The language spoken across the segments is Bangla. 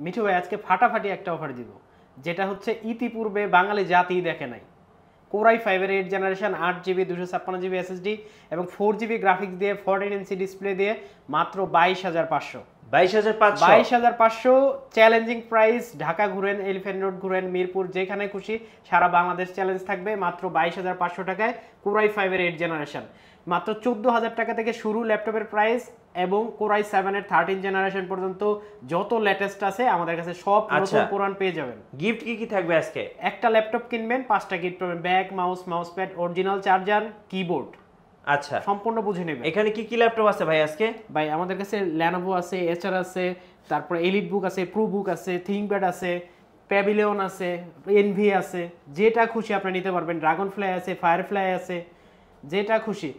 মিঠু ভাই আজকে ফাটাফাটি একটা অফার দিব, যেটা হচ্ছে ইতিপূর্বে বাঙালি জাতি দেখে নাই। কোরাই ফাইভের 8 জেনারেশন 8 জিবি 256 জিবি এসএসডি এবং 4 জিবি গ্রাফিক্স দিয়ে 14 ইঞ্চি ডিসপ্লে দিয়ে মাত্র 22,500। 22,500 22,500 চ্যালেঞ্জিং প্রাইস। ঢাকা ঘুরেন, এলিফ্যান্ট রোড ঘুরেন, মিরপুর, যেখানে খুশি সারা বাংলাদেশ চ্যালেঞ্জ থাকবে মাত্র 22,500 টাকায়। কোরাই ফাইভের 8 জেনারেশন মাত্র 14,000 টাকা থেকে শুরু ল্যাপটপের প্রাইস, এবং কোরাই 7-এর 13 জেনারেশন পর্যন্ত যত লেটেস্ট আছে আমাদের কাছে সব নতুন কোরআন পেয়ে যাবেন। গিফট কি কি থাকবে আজকে? একটা ল্যাপটপ কিনবেন 5টা গিফট পাবেন, bag, mouse pad, original charger, keyboard. আচ্ছা, সম্পূর্ণ বুঝে নেবেন। এখানে কি কি ল্যাপটপ আছে ভাই আজকে? ভাই আমাদের কাছে ল্যানোভো আছে, এচার আছে, তারপরে এলিট বুক আছে, প্রো বুক আছে, থিংকপ্যাড আছে, প্যাভিলিয়ন আছে, এনভি আছে, যেটা খুশি আপনি নিতে পারবেন। ড্রাগন ফ্লাই আছে, ফায়ারফ্লাই আছে, যেটা খুশি।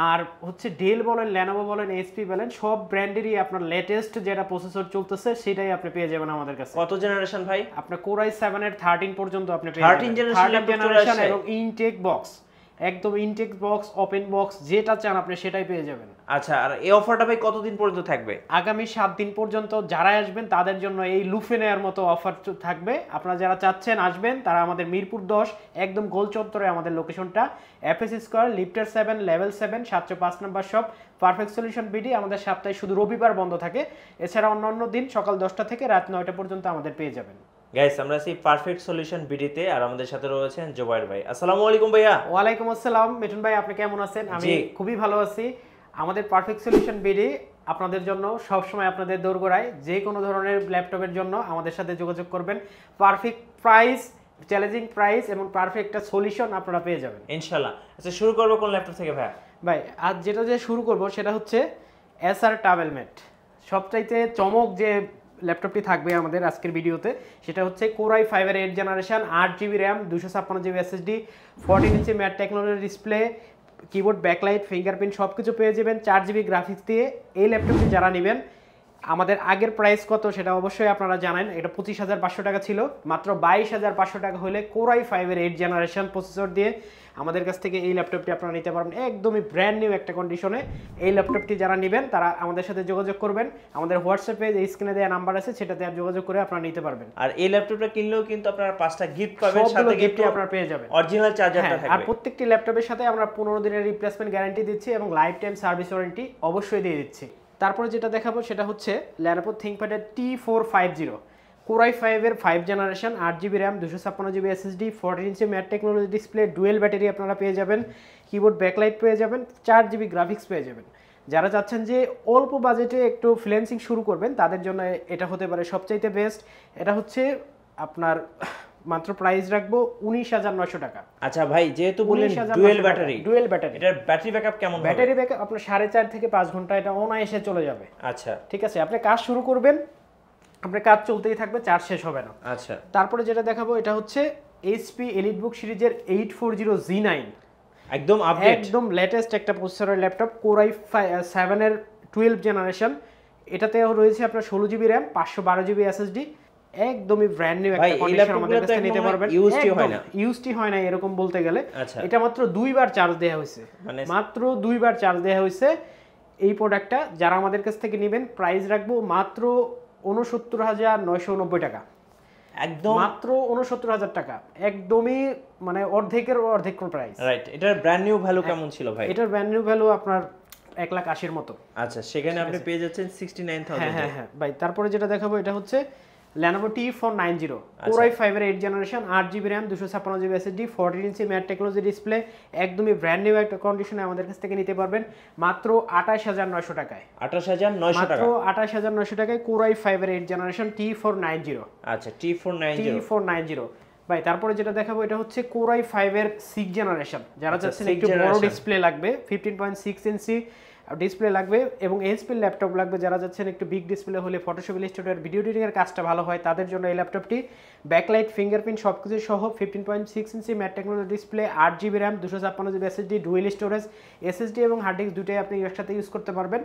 আর হচ্ছে ডেল বলেন, ল্যানোভো বলেন, এইচপি বলেন, সব ব্র্যান্ডেরই আপনার লেটেস্ট যেটা প্রসেসর চলতেছে সেটাই আপনি পেয়ে যাবেন আমাদের কাছে। কত জেনারেশন ভাই? আপনার কোরাই 7-এর 13 পর্যন্ত আপনি পেয়ে যাবেন। 13 জেনারেশন এবং ইনটেক বক্স, একদম ইনটেক বক্স, ওপেন বক্স, যেটা চান আপনি সেটাই পেয়ে যাবেন। আচ্ছা, আর এই অফারটা ভাই কতদিন পর্যন্ত থাকবে? আগামী 7 দিন পর্যন্ত যারা আসবেন তাদের জন্য এই লুফে নেওয়ার মতো অফার থাকবে। আপনারা যারা চাচ্ছেন আসবেন তারা আমাদের মিরপুর 10 একদম গোল চত্বরে আমাদের লোকেশনটা, এফএস স্কয়ার, লিফটার 7, লেভেল 7, 705 নম্বর শপ, পারফেক্ট সলিউশন বিডি। আমাদের সপ্তাহে শুধু রবিবার বন্ধ থাকে, এছাড়া অন্যান্য দিন সকাল 10টা থেকে রাত 9টা পর্যন্ত আমাদের পেয়ে যাবেন। গাইস, আমরা আছি পারফেক্ট সলিউশন বিডিতে, আর আমাদের সাথে রয়েছেন জুবাইর ভাই। আসসালামু আলাইকুম ভাইয়া। ওয়ালাইকুম আসসালাম মিঠুন ভাই, আপনি কেমন আছেন? আমি খুবই ভালো আছি। আমাদের পারফেক্ট সলিউশন বিডি আপনাদের জন্য সবসময় আপনাদের দোরগোড়ায়। যে কোনো ধরনের ল্যাপটপের জন্য আমাদের সাথে যোগাযোগ করবেন। পারফেক্ট প্রাইস, চ্যালেঞ্জিং প্রাইস এবং পারফেক্ট একটা সলিউশন আপনারা পেয়ে যাবেন ইনশাআল্লাহ। আচ্ছা, শুরু করব কোন ল্যাপটপ থেকে ভাইয়া? ভাই আজ যেটা যে শুরু করব সেটা হচ্ছে এসার টাবেলমেট। সবচাইতে চমক যে ল্যাপটপটি থাকবে আমাদের আজকের ভিডিওতে সেটা হচ্ছে কোরাই 5-এর 8 generation 8 GB RAM 256 GB SSD 14 inch matte technology display, keyboard, backlight, fingerprint সব কিছু পেয়ে যাবেন 4 জিবি গ্রাফিক্স দিয়ে। এই ল্যাপটপটি যারা নেবেন, আমাদের আগের প্রাইস কত সেটা অবশ্যই আপনারা জানেন, এটা 25,500 টাকা ছিল। মাত্র 22,500 টাকা হলে কোরাই 5-এর 8 জেনারেশন প্রসেসর দিয়ে আমাদের কাছ থেকে এই ল্যাপটপটি আপনারা নিতে পারবেন একদমই ব্র্যান্ড নিউ একটা কন্ডিশনে। এই ল্যাপটপটি যারা নেবেন তারা আমাদের সাথে যোগাযোগ করবেন। আমাদের হোয়াটসঅ্যাপে যে স্ক্রিনে দেওয়া নাম্বার আছে সেটাতে যোগাযোগ করে আপনারা নিতে পারবেন। আর এই ল্যাপটপটা কিনলেও কিন্তু আপনারা 5টা গিফট পাবেন, সাথে গিফটই আপনারা পেয়ে যাবেন। অরিজিনাল চার্জারটা থাকবে। আর প্রত্যেকটি ল্যাপটপের সাথে আমরা 15 দিনের রিপ্লেসমেন্ট গ্যারান্টি দিচ্ছি এবং লাইফ টাইম সার্ভিস ওয়ারেন্টি অবশ্যই দিয়ে দিচ্ছি। তারপরে যেটা দেখাবো সেটা হচ্ছে ল্যানোভো থিংকপ্যাডের T450 কোরাই 5-এর 5 generation 8 GB RAM 256 GB SSD 14 inch matte technology display, dual battery আপনারা পেয়ে যাবেন, কিবোর্ড, ব্যাকলাইট পেয়ে যাবেন, 4 জিবি গ্রাফিক্স পেয়ে যাবেন। যারা চাচ্ছেন যে অল্প বাজেটে একটু ফ্রিল্যান্সিং শুরু করবেন তাদের জন্য এটা হতে পারে সবচাইতে বেস্ট। এটা হচ্ছে আপনার মাত্র প্রাইস রাখবো 19,900 টাকা। আচ্ছা ভাই, যেহেতু বললেন ডুয়েল ব্যাটারি, এটার ব্যাটারি ব্যাকআপ কেমন হবে? ব্যাটারি ব্যাকআপ আপনার 4.5 থেকে 5 ঘন্টা এটা অনায়াসে চলে যাবে। আচ্ছা ঠিক আছে, আপনি কাজ শুরু করবেন, আপনার কাজ চলতেই থাকবে, চার্জ শেষ হবে না। আচ্ছা, তারপরে যেটা দেখাবো এটা হচ্ছে এইচপি এলিট বুক সিরিজের 840G9 একদম আপডেট, একদম লেটেস্ট একটা প্রসেসরের ল্যাপটপ। কোরাই 7-এর 12 জেনারেশন, এটাতে রয়েছে আপনার 16 জিবি র্যাম 512 জিবি এসএসডি, একদমই ব্র্যান্ড নিউ একটা কন্ডিশন আমাদের কাছে নিতে পারবেন। ইউএসটি হয় না এরকম বলতে গেলে। এটা মাত্র 2বার চার্জ দেওয়া হয়েছে, মাত্র 2বার চার্জ দেওয়া হয়েছে এই প্রোডাক্টটা। যারা আমাদের কাছ থেকে নেবেন প্রাইস রাখবো মাত্র 69,990 টাকা, একদম মাত্র 69,000 টাকা, একদমই মানে অর্ধেকের অর্ধেক প্রাইস। রাইট। এটার ব্র্যান্ড নিউ ভ্যালু কেমন ছিল ভাই? এটার ব্র্যান্ড নিউ ভ্যালু আপনার 1,80,000 মতো। আচ্ছা, সেখানে আপনি পেয়ে যাচ্ছেন 69,000। হ্যাঁ ভাই। তারপরে যেটা দেখাবো এটা হচ্ছে Lenovo T490 কোরাই 5-এর 8 generation 8 GB RAM 256 GB SSD 14 inch matte technology display, একদমই ব্র্যান্ড নিউ একটা কন্ডিশনে আমাদের কাছ থেকে নিতে পারবেন মাত্র 28,900 টাকায়। 28,900 টাকা, মাত্র 28,900 টাকায় কোরাই 5-এর 8 জেনারেশন T490। আচ্ছা, T490 ভাই। তারপরে যেটা দেখাবো এটা হচ্ছে কোরাই 5-এর 6 জেনারেশন, যারা চাচ্ছেন একটু বড় ডিসপ্লে লাগবে, 15.6 ইঞ্চি ডিসপ্লে লাগবে এবং এইচপি ল্যাপটপ লাগবে, যারা যাচ্ছেন একটু বিগ ডিসপ্লে হলে ফটোশপ, ইলাস্ট্রেটর, ভিডিও এডিটিং এর কাজটা ভালো হয় তাদের জন্য এই ল্যাপটপটি। ব্যাকলাইট, ফিঙ্গারপ্রিন্ট সবকিছু সহ 15.6 ইঞ্চি matte technology display, 8 GB RAM 256 GB SSD, dual storage, SSD এবং হার্ড ডিস্ক দুটোই আপনি একসাথে ইউজ করতে পারবেন।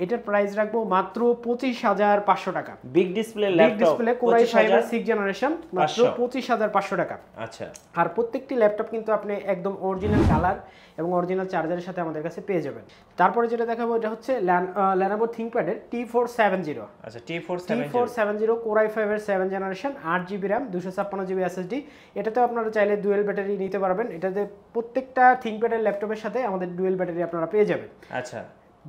এটার প্রাইস রাখবো মাত্র 25,500 টাকা। Big display big laptop display Core i5 এর 6 জেনারেশন মাত্র 25,500 টাকা। আচ্ছা, আর প্রত্যেকটি ল্যাপটপ কিন্তু আপনি একদম অরিজিনাল কালার এবং অরিজিনাল চার্জারের সাথে আমাদের কাছে পেয়ে যাবেন। তারপরে যেটা দেখাবো এটা হচ্ছে Lenovo ThinkPad এর T470। আচ্ছা, T470 Core i5 এর 7 generation 8GB RAM 256GB SSD। এটাতে আপনারা চাইলে ডুয়েল ব্যাটারি নিতে পারবেন। এটাতে প্রত্যেকটা ThinkPad এর ল্যাপটপের সাথে আমাদের ডুয়েল ব্যাটারি আপনারা পেয়ে যাবেন। আচ্ছা,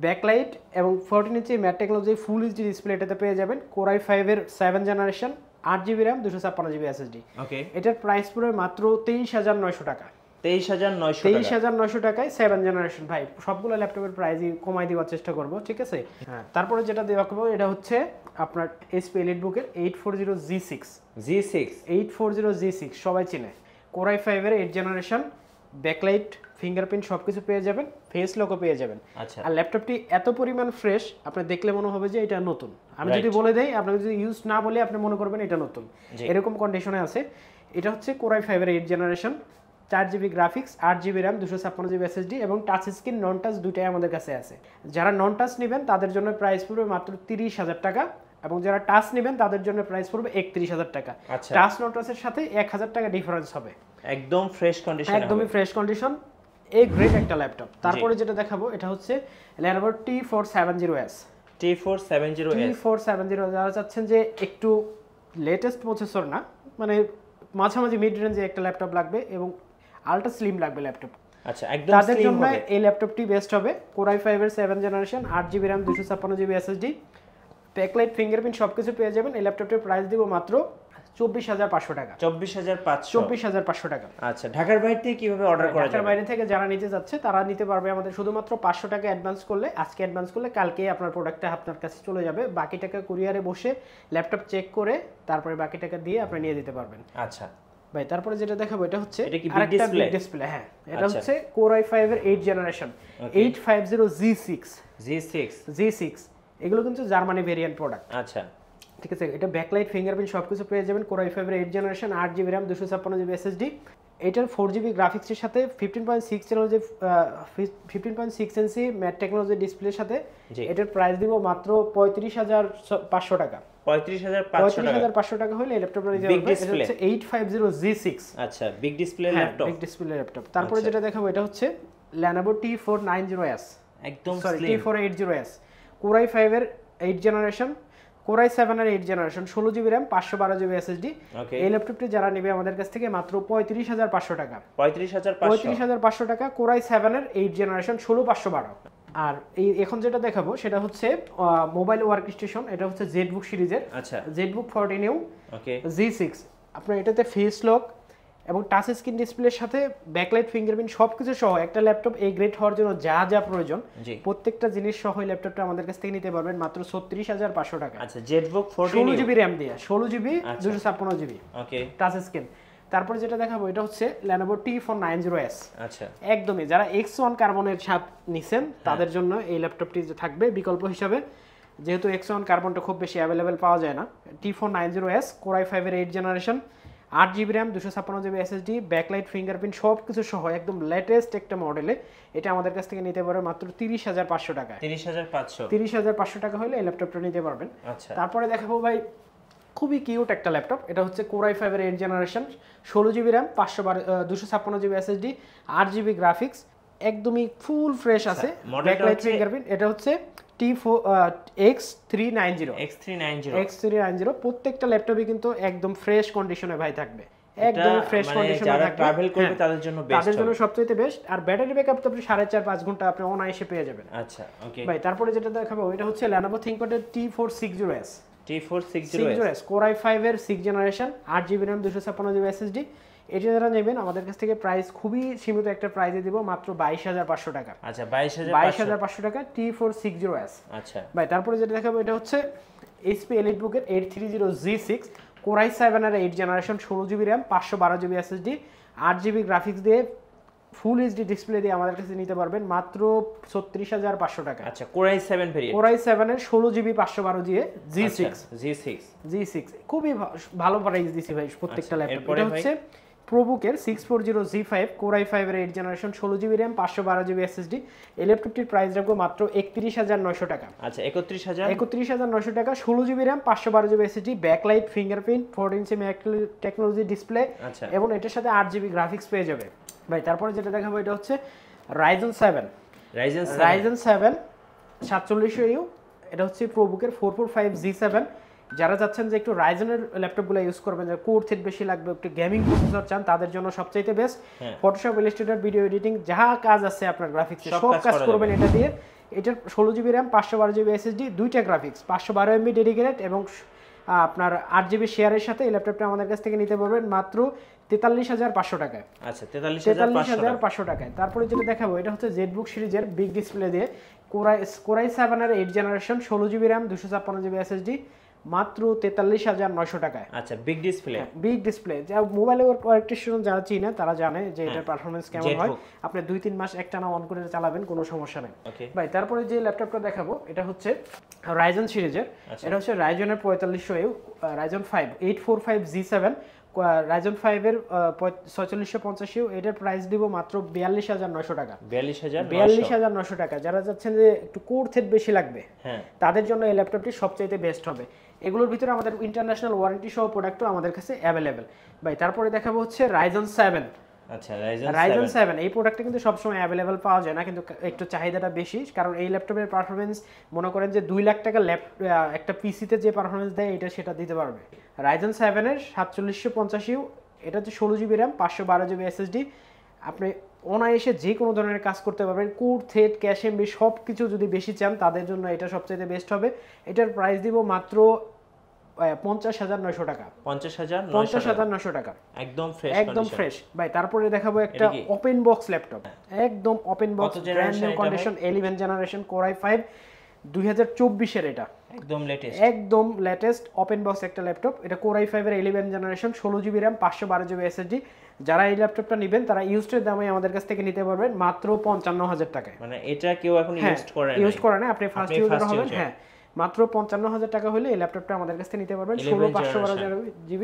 ব্যাকলাইট এবং 14 inch matte technology full HD display এটাতে পেয়ে যাবেন। Core i5 এর 7 generation 8GB RAM 256GB SSD। ওকে, এটার প্রাইস পড়বে মাত্র 23,900 টাকা। 23,900 টাকায় 7 জেনারেশন। ভাই সবগুলো ল্যাপটপের প্রাইসই কমাই দেওয়ার চেষ্টা করব, ঠিক আছে? হ্যাঁ, তারপরে যেটা দেওয়া করবো এটা হচ্ছে আপনার HP EliteBook এর 840G6 সবাই চিনে। Core i5 এর 8 জেনারেশন, ব্যাকলাইট, ফিঙ্গারপ্রিন্ট সবকিছু পেয়ে যাবেন, ফেস লকও পেয়ে যাবেন। আচ্ছা, আর ল্যাপটপটি এত পরিমাণ ফ্রেশ আপনি দেখলে মনে হবে যে এটা নতুন। আমি Right. যদি বলে দেই, আপনি যদি ইউজ না বলে আপনি মনে করবেন এটা নতুন, এরকম কন্ডিশনে আছে। এটা হচ্ছে Core i5 এর 8 generation, 4GB graphics, 8GB RAM 256GB SSD এবং টাচ স্ক্রিন নন টাচ দুইটাই আমাদের কাছে আছে। যারা নন টাচ নেবেন তাদের জন্য প্রাইস পড়বে মাত্র 30,000 টাকা এবং যারা টাচ নেবেন তাদের জন্য প্রাইস পড়বে 31,000 টাকা। আচ্ছা, টাচ নন টাচের সাথে 1,000 টাকা ডিফারেন্স হবে। একদম ফ্রেশ কন্ডিশন, একদমই ফ্রেশ কন্ডিশন, এই গ্রেট একটা ল্যাপটপ। তারপরে যেটা দেখাবো এটা হচ্ছে Lenovo T470S। T470 যারা চাচ্ছেন যে একটু লেটেস্ট প্রসেসর না, মানে মাঝামাঝি মিড রেঞ্জে একটা ল্যাপটপ লাগবে এবং আলট্রা স্লিম লাগবে ল্যাপটপ, আচ্ছা, একদম তাদের স্লিম জন্য হবে। এই ল্যাপটপটি বেস্ট হবে। Core i5 এর 7 generation 8GB RAM 256GB SSD, backlight, fingerprint সবকিছু পেয়ে যাবেন। এই ল্যাপটপটির প্রাইস দিব মাত্র 24,500 টাকা। 24,500 টাকা। আচ্ছা, ঢাকার বাইরে থেকে কিভাবে অর্ডার করা ঢাকার যাবে? বাইরে থেকে যারা নিতে যাচ্ছে তারা নিতে পারবে আমাদের শুধুমাত্র 500 টাকা অ্যাডভান্স করলে। আজকে অ্যাডভান্স করলে কালকে আপনার প্রোডাক্টটা আপনার কাছে চলে যাবে। বাকি টাকা কুরিয়ারে বসে ল্যাপটপ চেক করে তারপরে বাকি টাকা দিয়ে আপনি নিয়ে দিতে পারবেন। আচ্ছা ভাই, তারপরে যেটা দেখাবো এটা হচ্ছে এটা কি আরেকটা ডিসপ্লে? Big display. হ্যাঁ, এটা হচ্ছে Core i5 এর 8 জেনারেশন 850G6। এগুলো কিন্তু জার্মানি ভেরিয়েন্ট প্রোডাক্ট। আচ্ছা, ঠিক আছে, এটা ব্যাকলাইট, ফিঙ্গারপ্রিন্ট সবকিছু পেয়ে যাবেন। Core i5 এর 8 generation 8GB RAM 256GB SSD। এটার 4GB গ্রাফিক্সের সাথে 15.6 ইঞ্চি ম্যাট টেকনোলজি ডিসপ্লের সাথে এটার প্রাইস দিব মাত্র 35,500 টাকা। 35,500 টাকা হলে এই ল্যাপটপটা নিতে পারবেন। এটা হচ্ছে 850G6। আচ্ছা, big display laptop, big display laptop. তারপরে যেটা দেখাবো এটা হচ্ছে Lenovo T490S, একদম sorry slim. T480S, Core i5 এর 8 জেনারেশন, Core i7 এর 8 generation, 16GB RAM 512GB SSD। এই ল্যাপটপটি যারা নেবে আমাদের কাছ থেকে মাত্র 35,500 টাকা। 35,500 টাকা। Core i7 এর 8 জেনারেশন 16512। আর এই এখন যেটা দেখাবো সেটা হচ্ছে মোবাইল ওয়ার্ক স্টেশন। এটা হচ্ছে ZBook সিরিজের। আচ্ছা, ZBook 14U ওকে, G6। আপনার এটাতে ফেস লক এবং টাচ স্ক্রিন ডিসপ্লের সাথে ব্যাকলাইট, ফিঙ্গারপ্রিন্ট সবকিছু সহ একটা ল্যাপটপ এই গ্রেড হওয়ার জন্য যা যা প্রয়োজন প্রত্যেকটা জিনিস সহ এই ল্যাপটপটা আমাদের কাছ থেকে নিতে পারবেন মাত্র 36,500 টাকা। আচ্ছা, ZBook 14U 16GB RAM দিয়ে, 16GB 256GB, ওকে, টাচ স্ক্রিন। তারপরে যেটা দেখাবো এটা হচ্ছে Lenovo T490S। আচ্ছা, একদমই যারা X1 কার্বনের সাথ নিছেন তাদের জন্য এই ল্যাপটপটি থাকবে বিকল্প হিসাবে, যেহেতু X1 কার্বনটা খুব বেশি অ্যাভেলেবেল পাওয়া যায় না। T490S, Core i5 এর 8 generation 8GB RAM 256GB SSD, backlight, fingerprint সবকিছু সহ একদম লেটেস্ট একটা মডেলে এটা আমাদের কাছ থেকে নিতে পারবে মাত্র 30,500 টাকা। 30,500 টাকা হলে এই ল্যাপটপটা নিতে পারবেন। আচ্ছা, তারপরে দেখাবো ভাই খুবই কিউট একটা ল্যাপটপ। এটা হচ্ছে Core i5 এর 8 generation 16GB RAM 256GB SSD, 8GB graphics, একদমই ফুল ফ্রেশ আছে, ব্যাকলাইট, ফিঙ্গারপ্রিন্ট। এটা হচ্ছে X390। প্রত্যেকটা ল্যাপটপই কিন্তু একদম ফ্রেশ কন্ডিশনে ভাই থাকবে, একদম ফ্রেশ কন্ডিশনে থাকবে। যারা ট্রাভেল করবে তাদের জন্য বেস্ট, তাদের জন্য সবচেয়ে বেস্ট। আর ব্যাটারি ব্যাকআপ তো আপনি 4.5 ঘন্টা আপনি অনায়াসে পেয়ে যাবেন। আচ্ছা, ওকে ভাই, তারপরে যেটা দেখাবো এটা হচ্ছে Lenovo ThinkPad এর T460S। Core i5 এর 6 generation 8GB RAM 256GB SSD। এটা যারা নেবেন আমাদের কাছ থেকে প্রাইস খুবই সীমিত একটা প্রাইসে দিব মাত্র 22,500 টাকা। আচ্ছা, 22,500 টাকা T460S। আচ্ছা, ভাই, তারপরে যেটা দেখাবো এটা হচ্ছে HP EliteBook এর 830G6, Core i7 এর 8 generation 16GB RAM 512GB SSD, 8GB graphics দিয়ে ফুল এইচডি ডিসপ্লে দিয়ে আমাদের কাছে নিতে পারবেন মাত্র 36,500 টাকা। আচ্ছা, Core i7 variant, Core i7 এর 16GB 512 দিয়ে G6 খুবই ভালো প্রাইস দিছি ভাই প্রত্যেকটা ল্যাপটপ। এটা হচ্ছে প্রোবুকের 640G5 Core i5 এর 8 generation 16GB RAM 512GB SSD। এই ল্যাপটপটির প্রাইস রাখবো মাত্র 31,900 টাকা। আচ্ছা 31,900 টাকা, 16GB RAM 512GB SSD, backlight, fingerprint, 14 ইঞ্চি টেকনোলজি ডিসপ্লে আচ্ছা এবং এটার সাথে 8GB গ্রাফিক্স পেয়ে যাবে ভাই। তারপরে যেটা দেখাবো এটা হচ্ছে Ryzen 7 4700U। এটা হচ্ছে প্রোবুকের 445G7। যারা চাচ্ছেন যে একটু রাইজেনের ল্যাপটপগুলো ইউজ করবেন, যে কোর থ্রেড বেশি লাগবে, একটু গেমিং প্রসেসর চান, তাদের জন্য সবচাইতে best. Photoshop, Illustrator, video editing যা কাজ আছে আপনার গ্রাফিক্সে সব কাজ করবেন এটা দিয়ে। এটার 16GB RAM 512GB SSD, দুইটা গ্রাফিক্স, 512MB ডেডিকেটেড এবং আপনার 8GB শেয়ারের সাথে এই ল্যাপটপটা আমাদের কাছ থেকে নিতে পারবেন মাত্র 43,500 টাকায়। আচ্ছা 43,500 টাকায়। তারপরে যেটা দেখাবো এটা হচ্ছে জেটবুক সিরিজের বিগ ডিসপ্লে দিয়ে Core i7 এর 8 generation 16GB RAM 256GB SSD মাত্র 43,900 টাকায়। আচ্ছা বিগ ডিসপ্লে যা মোবাইলে কোয়ালিটিশন যারা চিনে তারা জানে যে এটার পারফরম্যান্স কেমন হয়। আপনি 2-3 মাস একটানা অন করে চালাবেন, কোনো সমস্যা নেই ভাই। তারপরে যে ল্যাপটপটা দেখাবো এটা হচ্ছে রাইজেন সিরিজের। এটা হচ্ছে রাইজেনের 4500U Ryzen 5 845G7 Ryzen 5 এর 4650U। এটার প্রাইস দিব মাত্র 42,900 টাকা। 42,900 টাকা। যারা চাচ্ছেন যে একটু কোর থ্রেড বেশি লাগবে তাদের জন্য এই ল্যাপটপটি সবচাইতে বেস্ট হবে। এগুলোর ভিতরে আমাদের ইন্টারন্যাশনাল ওয়ারেন্টি সহ প্রোডাক্টও আমাদের কাছে অ্যাভেলেবেল ভাই। তারপরে দেখাবো হচ্ছে Ryzen 7। আচ্ছা Ryzen 7 এই প্রোডাক্টটা কিন্তু সবসময় অ্যাভেলেবেল পাওয়া যায় না, কিন্তু একটু চাহিদাটা বেশি, কারণ এই ল্যাপটপের পারফরমেন্স মনে করেন যে 2 লাখ টাকা একটা পিসিতে যে পারফরমেন্স দেয় এটা সেটা দিতে পারবে। Ryzen 7 এর 4750U। এটা হচ্ছে 16GB RAM 512GB SSD। আপনি অনায়াসে যে কোনো ধরনের কাজ করতে পারবেন। কোর থ্রেড, ক্যাশ এমবি সব কিছু যদি বেশি চান তাদের জন্য এটা সবচেয়ে বেস্ট হবে। এটার প্রাইস দিব মাত্র 50,900 টাকা। 50,900 টাকা একদম ফ্রেশ ভাই। তারপরে দেখাবো একটা ওপেন বক্স ল্যাপটপ, একদম open box, brand new condition, 11 generation Core i5 2024 এর। এটা একদম লেটেস্ট ওপেন বক্স একটা ল্যাপটপ। এটা Core i5 এর 11 generation 16GB RAM 512GB SSD। যারা এই ল্যাপটপটা নেবেন তারা ইউজড দামে আমাদের কাছ থেকে নিতে পারবেন মাত্র 55,000 টাকায়। মানে এটা কেউ এখন ইউজ করে না, আপনি ফার্স্ট ইউজার হবেন। মাত্র 55,000 টাকা হলে এই ল্যাপটপটা আমাদের কাছ থেকে নিতে পারবেন 16/512GB।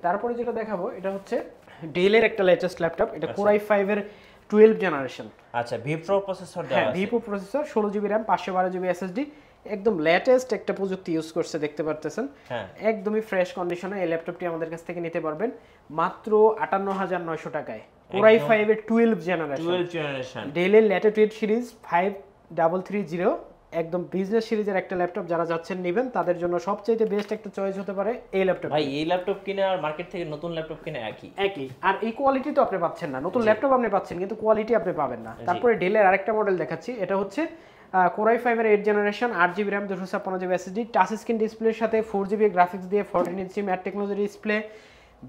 তারপরে যেটা দেখাবো এটা হচ্ছে ডেলের একটা লেটেস্ট ল্যাপটপ। এটা Core i5 এর 12 জেনারেশন। আচ্ছা ভিপ্রো প্রসেসর দেওয়া আছে। Wipro processor 16GB RAM 512GB SSD। একদম লেটেস্ট একটা প্রযুক্তি ইউজ করছে, দেখতে পারতেছেন। একদমই ফ্রেশ কন্ডিশনে এই ল্যাপটপটি আমাদের কাছ থেকে নিতে পারবেন মাত্র 58,900 টাকায়। Core i5 এর 12 জেনারেশন ডেলের ল্যাটিটিউড সিরিজ 5330 একদম বিজনেস সিরিজের একটা ল্যাপটপ। যারা যাচ্ছেন নেবেন তাদের জন্য সবচেয়ে বেস্ট একটা চয়েস হতে পারে এই ল্যাপটপ। ভাই এই ল্যাপটপ কিনে আর মার্কেট থেকে নতুন ল্যাপটপ কিনে একই, আর এই কোয়ালিটি তো আপনি পাচ্ছেন না। নতুন ল্যাপটপ আপনি পাচ্ছেন কিন্তু কোয়ালিটি আপনি পাবেন না। তারপরে ডেলের আরেকটা মডেল দেখাচ্ছি। এটা হচ্ছে Core i5 এর 8 generation 8GB RAM 256GB SSD, touch screen ডিসপ্লের সাথে 4GB গ্রাফিক্স দিয়ে 14 inch matte technology display,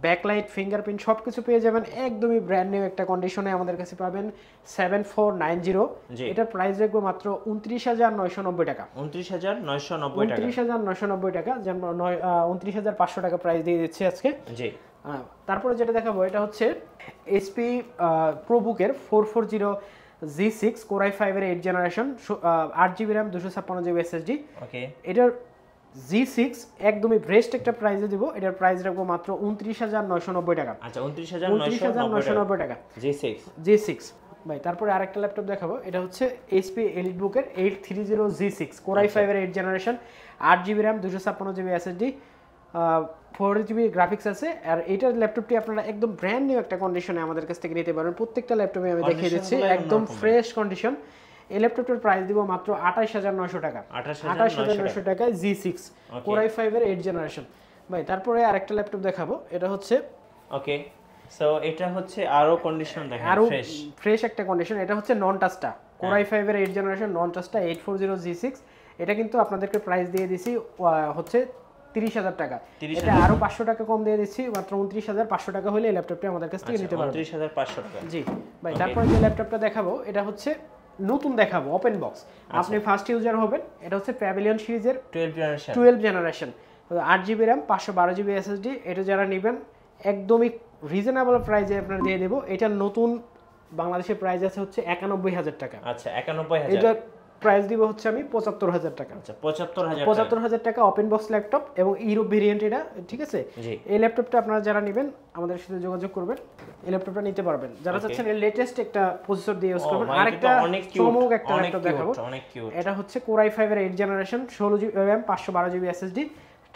backlight, fingerprint সবকিছু পেয়ে যাবেন। একদমই ব্র্যান্ড নিউ একটা কন্ডিশনে আমাদের কাছে পাবেন 7490। এটার প্রাইস রাখবো মাত্র 29,990 টাকা। 29,990 টাকা, যেমন 29,500 টাকা প্রাইস দিয়ে দিচ্ছি আজকে। তারপরে যেটা দেখাবো এটা হচ্ছে HP প্রোবুকের 440G6 Core i5 এর 8 generation 8GB RAM 256GB SSD। এটার G6 একদমই বেস্ট একটা প্রাইসে দিব। এটার প্রাইস রাখবো মাত্র 29,990 টাকা। আচ্ছা 29,990 টাকা G6 ভাই। তারপরে আরেকটা ল্যাপটপ দেখাবো। এটা হচ্ছে HP EliteBook-এর 830G6 Core i5 এর 8 generation 8GB RAM 256GB SSD 4GB graphics আছে। আর এটার ল্যাপটপটি আপনারা একদম ব্র্যান্ড নিউ একটা কন্ডিশনে আমাদের কাছ থেকে নিতে পারবেন। প্রত্যেকটা ল্যাপটপে আমি দেখিয়ে দিচ্ছি একদম ফ্রেশ কন্ডিশন। এই ল্যাপটপটার প্রাইস দিব মাত্র 28,900 টাকা। 28,900 টাকায় G6 Core i5 এর 8 জেনারেশন ভাই। তারপরে আরেকটা ল্যাপটপ দেখাবো। এটা হচ্ছে সো এটা হচ্ছে আরো কন্ডিশন দেখেন, ফ্রেশ একটা কন্ডিশন। এটা হচ্ছে নন টাচটা Core i5 এর 8 জেনারেশন নন টাচটা 840G6। এটা কিন্তু আপনাদেরকে প্রাইস দিয়ে দিছি হচ্ছে 30,000 টাকা। এটা আরো 500 টাকা কম দিয়ে দিচ্ছি, মাত্র 29,500 টাকা হলে এই ল্যাপটপটি আমাদের কাছ থেকে নিতে পারবেন। 29,500 টাকা জি ভাই। তারপরে যে ল্যাপটপটা দেখাবো এটা হচ্ছে নতুন দেখাবো ওপেন বক্স, আপনি ফার্স্ট ইউজার হবেন। এটা হচ্ছে প্যাভিলিয়ন সিরিজের 12 generation 8GB RAM 512GB SSD। এটা যারা নেবেন একদমই রিজনেবল প্রাইসে আপনারা দিয়ে দেব। এটা নতুন বাংলাদেশের প্রাইস আছে হচ্ছে 91,000 টাকা। আচ্ছা 91,000। এটা প্রাইস দিব হচ্ছে আমি ৭৫,০০০ টাকা। আচ্ছা ৭৫,০০০ ৭৫,০০০ টাকা ওপেন বক্স ল্যাপটপ এবং ইউরোপ ভেরিয়েন্ট এটা, ঠিক আছে। জি এই ল্যাপটপটা আপনারা যারা নেবেন আমাদের সাথে যোগাযোগ করবেন, এই ল্যাপটপটা নিতে পারবেন। যারা চাচ্ছেন লেটেস্ট একটা প্রসেসর দিয়ে ইউজ করবেন। আরেকটা চমক একটা ল্যাপটপ দেখাবো, এটা হচ্ছে Core i5 এর 8 generation 16GB RAM 512GB SSD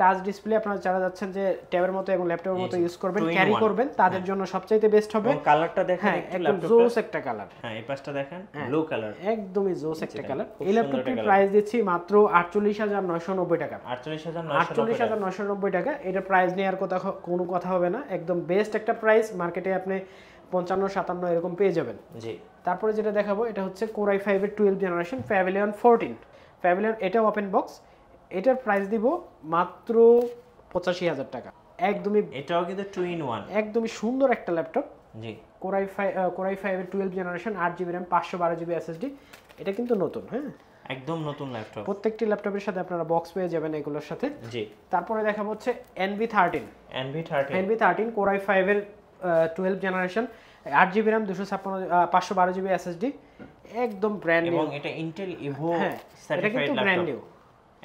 touch display. আপনারা যারা যাচ্ছেন যে ট্যাবের মতো এবং ল্যাপটপের মতো ইউজ করবেন, ক্যারি করবেন, তাদের জন্য সবচাইতে বেস্ট হবে। কালারটা দেখেন একটু, একদম জোস একটা কালার। হ্যাঁ এই পাশটা দেখেন ব্লু কালার, একদমই জোস একটা কালার। এই ল্যাপটপটির প্রাইস দিচ্ছি মাত্র 48,990 টাকা। 48,990 টাকা। এটা প্রাইস নেওয়ার কথা কোনো কথা হবে না, একদম বেস্ট একটা প্রাইস। মার্কেটে আপনি 55-57 এরকম পেয়ে যাবেন। জি তারপরে যেটা দেখাবো এটা হচ্ছে Core i5 এর 12 জেনারেশন Pavilion 14 Pavilion, এটা ওপেন বক্স। এটার প্রাইস দিব মাত্র 85,000 টাকা। একদমই, এটাও কিন্তু 2-in-1, একদমই সুন্দর একটা ল্যাপটপ। জি Core i5 এর 12 generation 8GB RAM 512GB SSD। এটা কিন্তু নতুন, হ্যাঁ একদম নতুন ল্যাপটপ। প্রত্যেকটি ল্যাপটপের সাথে আপনারা বক্স পেয়ে যাবেন এগুলোর সাথে। জি তারপরে দেখাবো হচ্ছে NV13 Core i5 এর 12 generation 8GB RAM 512GB SSD, একদম ব্র্যান্ড নিউ। এবং এটা ইন্টেল ইভো সার্টিফাইড ল্যাপটপ,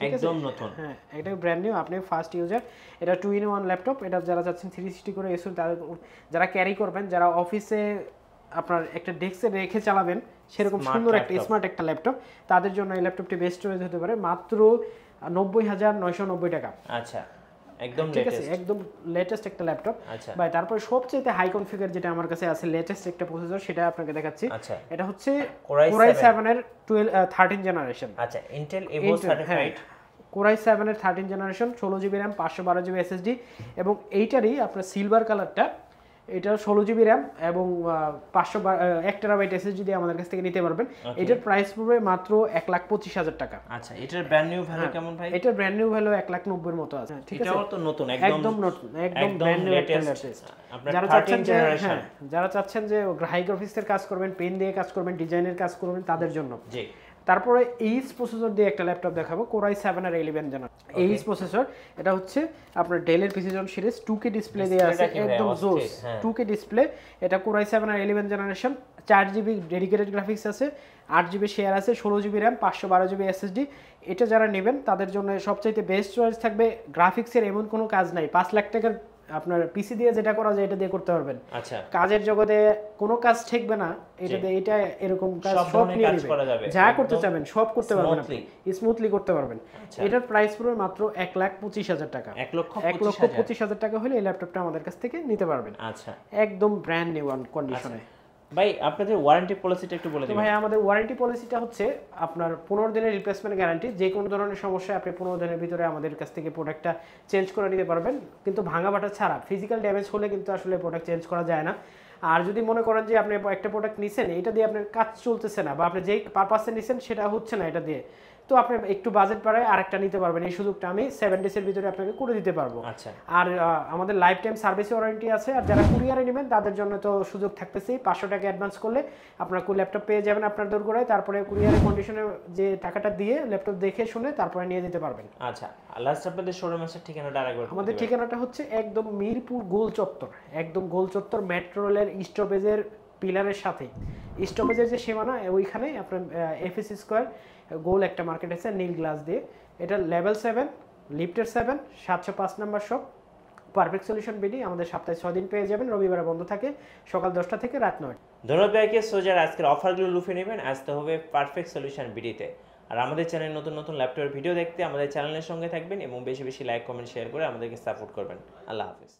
একদম নতুন। হ্যাঁ এটা ব্র্যান্ড নিউ, আপনি ফার্স্ট ইউজার। এটা 2-in-1 ল্যাপটপ। এটা যারা চাচ্ছেন 360 করে ইউজ, যারা ক্যারি করবেন, যারা অফিসে আপনার একটা ডেস্কে রেখে চালাবেন সেরকম সুন্দর একটা স্মার্ট একটা ল্যাপটপ, তাদের জন্য এই ল্যাপটপটি বেস্ট চয়েস হতে পারে। মাত্র 90,990 টাকা। আচ্ছা একদম ঠিক আছে, লেটেস্ট, একদম লেটেস্ট একটা ল্যাপটপ। আচ্ছা ভাই তারপরে সবচেয়ে হাই কনফিগার যেটা আমার কাছে আছে লেটেস্ট একটা প্রসেসর, সেটা আপনাকে দেখাচ্ছি। আচ্ছা এটা হচ্ছে Core i7 এর 13 জেনারেশন। আচ্ছা Intel Ivo certified Core i7 এর 13 generation 16GB RAM 512GB SSD এবং এইটারই আপনার সিলভার কালারটা, এটা 16GB RAM এবং 1TB SSD দিয়ে আমাদের কাছ থেকে নিতে পারবেন। এটার প্রাইস পড়বে মাত্র 1,25,000 টাকা। আচ্ছা এটার ব্র্যান্ড নিউ ভ্যালু কেমন ভাই? এটার ব্র্যান্ড নিউ ভ্যালু 1,90,000 এর মতো আছে, ঠিক আছে। এটাও তো নতুন, একদম নতুন, একদম ব্র্যান্ড নিউ লেটেস্ট। যারা চাচ্ছেন যে হাই গ্রাফিক্সের কাজ করবেন, পেন দিয়ে কাজ করবেন, ডিজাইনের কাজ করবেন, তাদের জন্য। জি তারপরে এইচ প্রসেসর দিয়ে একটা ল্যাপটপ দেখাবো, Core i7 এর 11 জেনারেশন এইচ প্রসেসর। এটা হচ্ছে আপনার ডেলের প্রিসিজন সিরিজ 2K ডিসপ্লে দিয়ে আছে, একদম জোস 2K ডিসপ্লে। এটা Core i7 এর 11 জেনারেশন 4GB ডেডিকেটেড গ্রাফিক্স আছে, 8GB শেয়ার আছে, 16GB RAM 512GB SSD। এটা যারা নেবেন তাদের জন্য সবচাইতে বেস্ট চয়েস থাকবে। গ্রাফিক্সের এমন কোনো কাজ নাই, 5 লাখ টাকার আপনার পিসি দিয়ে যেটা করা যায় এটা দিয়ে করতে পারবেন। আচ্ছা কাজের জগতে কোনো কাজ ঠেকবে না, এটা দিয়ে এটা এরকম কাজ সব নিয়ে নেবে, যা করতে চাবেন সব করতে পারবেন, আপনি স্মুথলি করতে পারবেন। এটার প্রাইস পড়বে মাত্র 1,25,000 টাকা। 1,25,000 টাকা হলে এই ল্যাপটপটা আমাদের কাছ থেকে নিতে পারবেন। আচ্ছা একদম ব্র্যান্ড নিউ কন্ডিশনে। ভাই আপনাদের ওয়ারেন্টি পলিসিটা একটু বলে দিন। ভাই আমাদের ওয়ারেন্টি পলিসিটা হচ্ছে আপনার 15 দিনের রিপ্লেসমেন্ট গ্যারান্টি। যে কোনো ধরনের সমস্যা আপনি 15 দিনের ভিতরে আমাদের কাছ থেকে প্রোডাক্টটা চেঞ্জ করে নিতে পারবেন, কিন্তু ভাঙা বাটা ছাড়া। ফিজিক্যাল ড্যামেজ হলে কিন্তু আসলে প্রোডাক্ট চেঞ্জ করা যায় না। আর যদি মনে করেন যে আপনি একটা প্রোডাক্ট নিছেন, এটা দিয়ে আপনার কাজ চলতেছে না বা আপনি যেই পারপাসে নিছেন সেটা হচ্ছে না এটা দিয়ে, তো আপনি একটু বাজেট বাড়ায় আরেকটা নিতে পারবেন। এই সুযোগটা আমি 7 ডেজের ভিতরে আপনাকে করে দিতে পারবো। আচ্ছা আর আমাদের লাইফ টাইম সার্ভিস ওয়ারেন্টি আছে। আর যারা কুরিয়ারে নেবেন তাদের জন্য তো সুযোগ থাকতেছেই, 500 টাকা অ্যাডভান্স করলে আপনার ল্যাপটপ পেয়ে যাবেন আপনার দোরগোড়ায়। তারপরে কুরিয়ারের কন্ডিশনে যে টাকাটা দিয়ে ল্যাপটপ দেখে শুনে তারপরে নিয়ে যেতে পারবেন। আচ্ছা লাস্ট আপনাদের শোরুমের ঠিকানাটা আরেকবার। আমাদের ঠিকানাটা হচ্ছে একদম মিরপুর গোল চত্বর, একদম গোল চত্বর, মেট্রো রেলের স্টপেজের পিলারের সাথে, স্টপেজের যে সীমানা ওইখানে আপনার এফএসসি স্কোয়ার গোল একটা মার্কেট আছে নীল গ্লাস দিয়ে। এটা লেভেল 7 লিফটের 7 705 number shop, perfect solution BD. আমাদের সপ্তাহে 6 দিন পেয়ে যাবেন, রবিবারে বন্ধ থাকে সকাল 10টা থেকে রাত 9। ধন্যবাদ ভাইকে। সোজার আজকের অফারগুলো লুফে নেবেন, আসতে হবে পারফেক্ট সলিউশন বিডিতে। আর আমাদের চ্যানেলে নতুন নতুন ল্যাপটপের ভিডিও দেখতে আমাদের চ্যানেলের সঙ্গে থাকবেন এবং বেশি বেশি লাইক কমেন্ট শেয়ার করে আমাদেরকে সাপোর্ট করবেন। আল্লাহ হাফেজ।